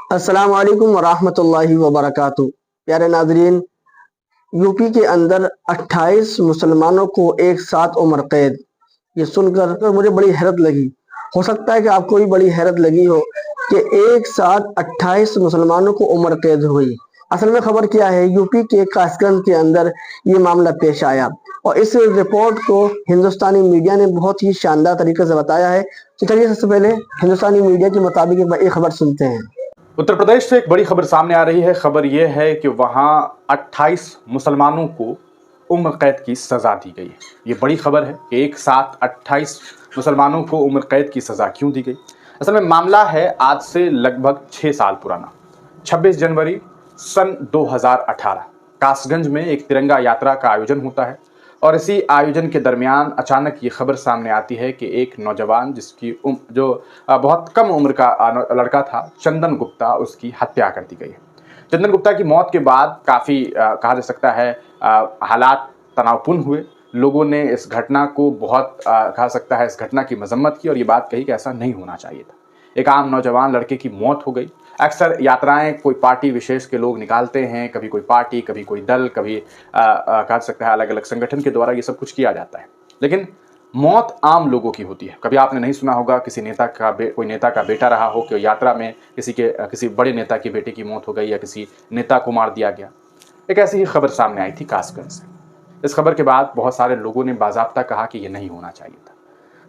अस्सलाम वालेकुम वरहमतुल्लाहि वबरकातुहू। प्यारे नाजरीन, यूपी के अंदर 28 मुसलमानों को एक साथ उम्र कैद, ये सुनकर तो मुझे बड़ी हैरत लगी। हो सकता है कि आपको भी बड़ी हैरत लगी हो कि एक साथ 28 मुसलमानों को उम्र कैद हुई। असल में खबर क्या है, यूपी के कासगंज के अंदर ये मामला पेश आया और इस रिपोर्ट को हिंदुस्तानी मीडिया ने बहुत ही शानदार तरीके से बताया है। तो चलिए सबसे पहले हिंदुस्तानी मीडिया के मुताबिक एक खबर सुनते हैं। उत्तर प्रदेश से एक बड़ी खबर सामने आ रही है। खबर यह है कि वहां 28 मुसलमानों को उम्र कैद की सजा दी गई है। ये बड़ी खबर है कि एक साथ 28 मुसलमानों को उम्र कैद की सजा क्यों दी गई। असल में मामला है आज से लगभग 6 साल पुराना। 26 जनवरी सन 2018 कासगंज में एक तिरंगा यात्रा का आयोजन होता है और इसी आयोजन के दरमियान अचानक ये खबर सामने आती है कि एक नौजवान जिसकी जो बहुत कम उम्र का लड़का था, चंदन गुप्ता, उसकी हत्या कर दी गई है। चंदन गुप्ता की मौत के बाद काफ़ी कहा जा सकता है हालात तनावपूर्ण हुए। लोगों ने इस घटना को बहुत कहा सकता है इस घटना की मजम्मत की और ये बात कही कि ऐसा नहीं होना चाहिए था। एक आम नौजवान लड़के की मौत हो गई। अक्सर यात्राएं कोई पार्टी विशेष के लोग निकालते हैं, कभी कोई पार्टी, कभी कोई दल, कभी कहा सकता है अलग अलग संगठन के द्वारा ये सब कुछ किया जाता है, लेकिन मौत आम लोगों की होती है। कभी आपने नहीं सुना होगा किसी नेता का कोई नेता का बेटा रहा हो कि यात्रा में किसी बड़े नेता के बेटे की मौत हो गई या किसी नेता को मार दिया गया। एक ऐसी ही खबर सामने आई थी कासगंज से। इस खबर के बाद बहुत सारे लोगों ने बाज़ाब्ता कहा कि यह नहीं होना चाहिए था।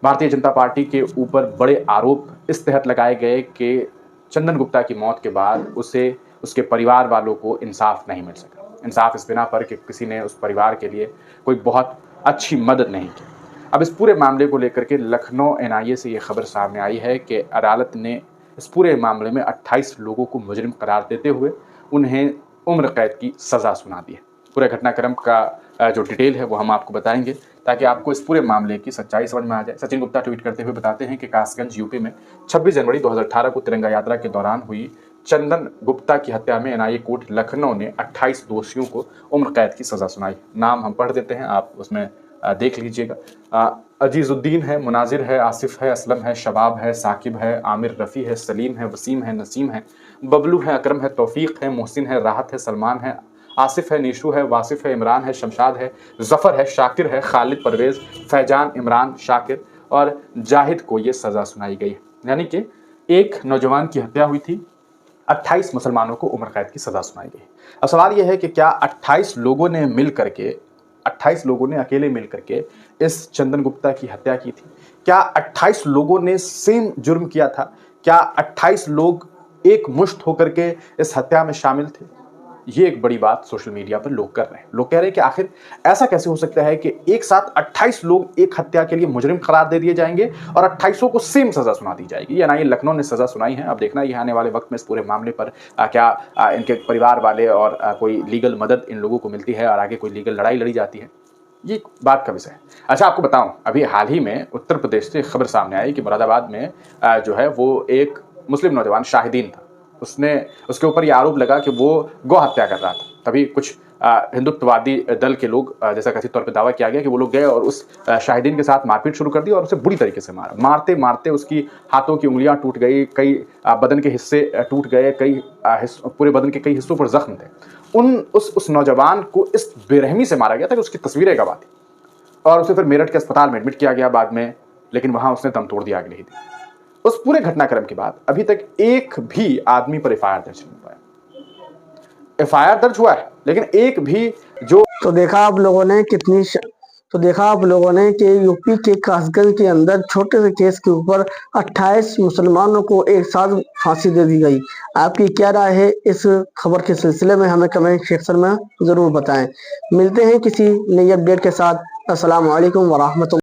भारतीय जनता पार्टी के ऊपर बड़े आरोप इस तहत लगाए गए कि चंदन गुप्ता की मौत के बाद उसे उसके परिवार वालों को इंसाफ नहीं मिल सका। इंसाफ इस बिना पर कि किसी ने उस परिवार के लिए कोई बहुत अच्छी मदद नहीं की। अब इस पूरे मामले को लेकर के लखनऊ एनआईए से ये खबर सामने आई है कि अदालत ने इस पूरे मामले में 28 लोगों को मुजरिम करार देते हुए उन्हें उम्र कैद की सज़ा सुना दी है। पूरे घटनाक्रम का जो डिटेल है वो हम आपको बताएंगे ताकि आपको इस पूरे मामले की सच्चाई समझ में आ जाए। सचिन गुप्ता ट्वीट करते हुए बताते हैं कि कासगंज यूपी में 26 जनवरी 2018 को तिरंगा यात्रा के दौरान हुई चंदन गुप्ता की हत्या में एनआईए कोर्ट लखनऊ ने 28 दोषियों को उम्र कैद की सजा सुनाई। नाम हम पढ़ देते हैं, आप उसमें देख लीजिएगा। अजीजुद्दीन है, मुनाजिर है, आसिफ है, असलम है, शबाब है, साकिब है, आमिर रफ़ी है, सलीम है, वसीम है, नसीम है, बबलू है, अकरम है, तौफीक है, मोहसिन है, राहत है, सलमान है, आसिफ है, नीशू है, वासिफ है, इमरान है, शमशाद है, जफ़र है, शाकिर है, खालिद, परवेज़, फैजान, इमरान, शाकिर और जाहिद को ये सज़ा सुनाई गई है। यानी कि एक नौजवान की हत्या हुई थी, 28 मुसलमानों को उम्र कैद की सज़ा सुनाई गई। अब सवाल यह है कि क्या 28 लोगों ने मिल करके 28 लोगों ने अकेले मिल करके इस चंदन गुप्ता की हत्या की थी? क्या 28 लोगों ने सेम जुर्म किया था? क्या 28 लोग एक मुश्त होकर के इस हत्या में शामिल थे? ये एक बड़ी बात सोशल मीडिया पर लोग कर रहे हैं। लोग कह रहे हैं कि आखिर ऐसा कैसे हो सकता है कि एक साथ 28 लोग एक हत्या के लिए मुजरिम करार दे दिए जाएंगे और 28 को सेम सजा सुना दी जाएगी। ये एनआईए लखनऊ ने सजा सुनाई है। अब देखना ये आने वाले वक्त में इस पूरे मामले पर क्या इनके परिवार वाले और कोई लीगल मदद इन लोगों को मिलती है और आगे कोई लीगल लड़ाई लड़ी जाती है। ये बात का विषय है। अच्छा, आपको बताऊं, अभी हाल ही में उत्तर प्रदेश से खबर सामने आई कि मुरादाबाद में जो है वो एक मुस्लिम नौजवान शाहिदीन था। उसके ऊपर ये आरोप लगा कि वो गौ हत्या कर रहा था। तभी कुछ हिंदुत्ववादी दल के लोग, जैसा कथित तौर पर दावा किया गया कि वो लोग गए और उस शाहिदीन के साथ मारपीट शुरू कर दी और उसे बुरी तरीके से मारा। मारते मारते उसकी हाथों की उंगलियां टूट गई, कई बदन के हिस्से टूट गए, पूरे बदन के कई हिस्सों पर जख्म थे। उस नौजवान को इस बेरहमी से मारा गया था कि उसकी तस्वीरें गवाह थी और उसे फिर मेरठ के अस्पताल में एडमिट किया गया बाद में, लेकिन वहां उसने दम तोड़ दिया अगले ही दिन। उस पूरे घटनाक्रम के बाद अभी तक एक भी आदमी पर एफआईआर दर्ज नहीं हुआ है। एफआईआर दर्ज हुआ है लेकिन एक भी जो तो देखा आप लोगों ने कि यूपी के कासगंज के अंदर छोटे से केस के ऊपर 28 मुसलमानों को एक साथ फांसी दे दी गई। आपकी क्या राय है इस खबर के सिलसिले में, हमें कमेंट सेक्शन में ज़रूर बताएं। मिलते हैं किसी नई अपडेट के साथ। अस्सलाम वालेकुम वरहमतुल्लाह।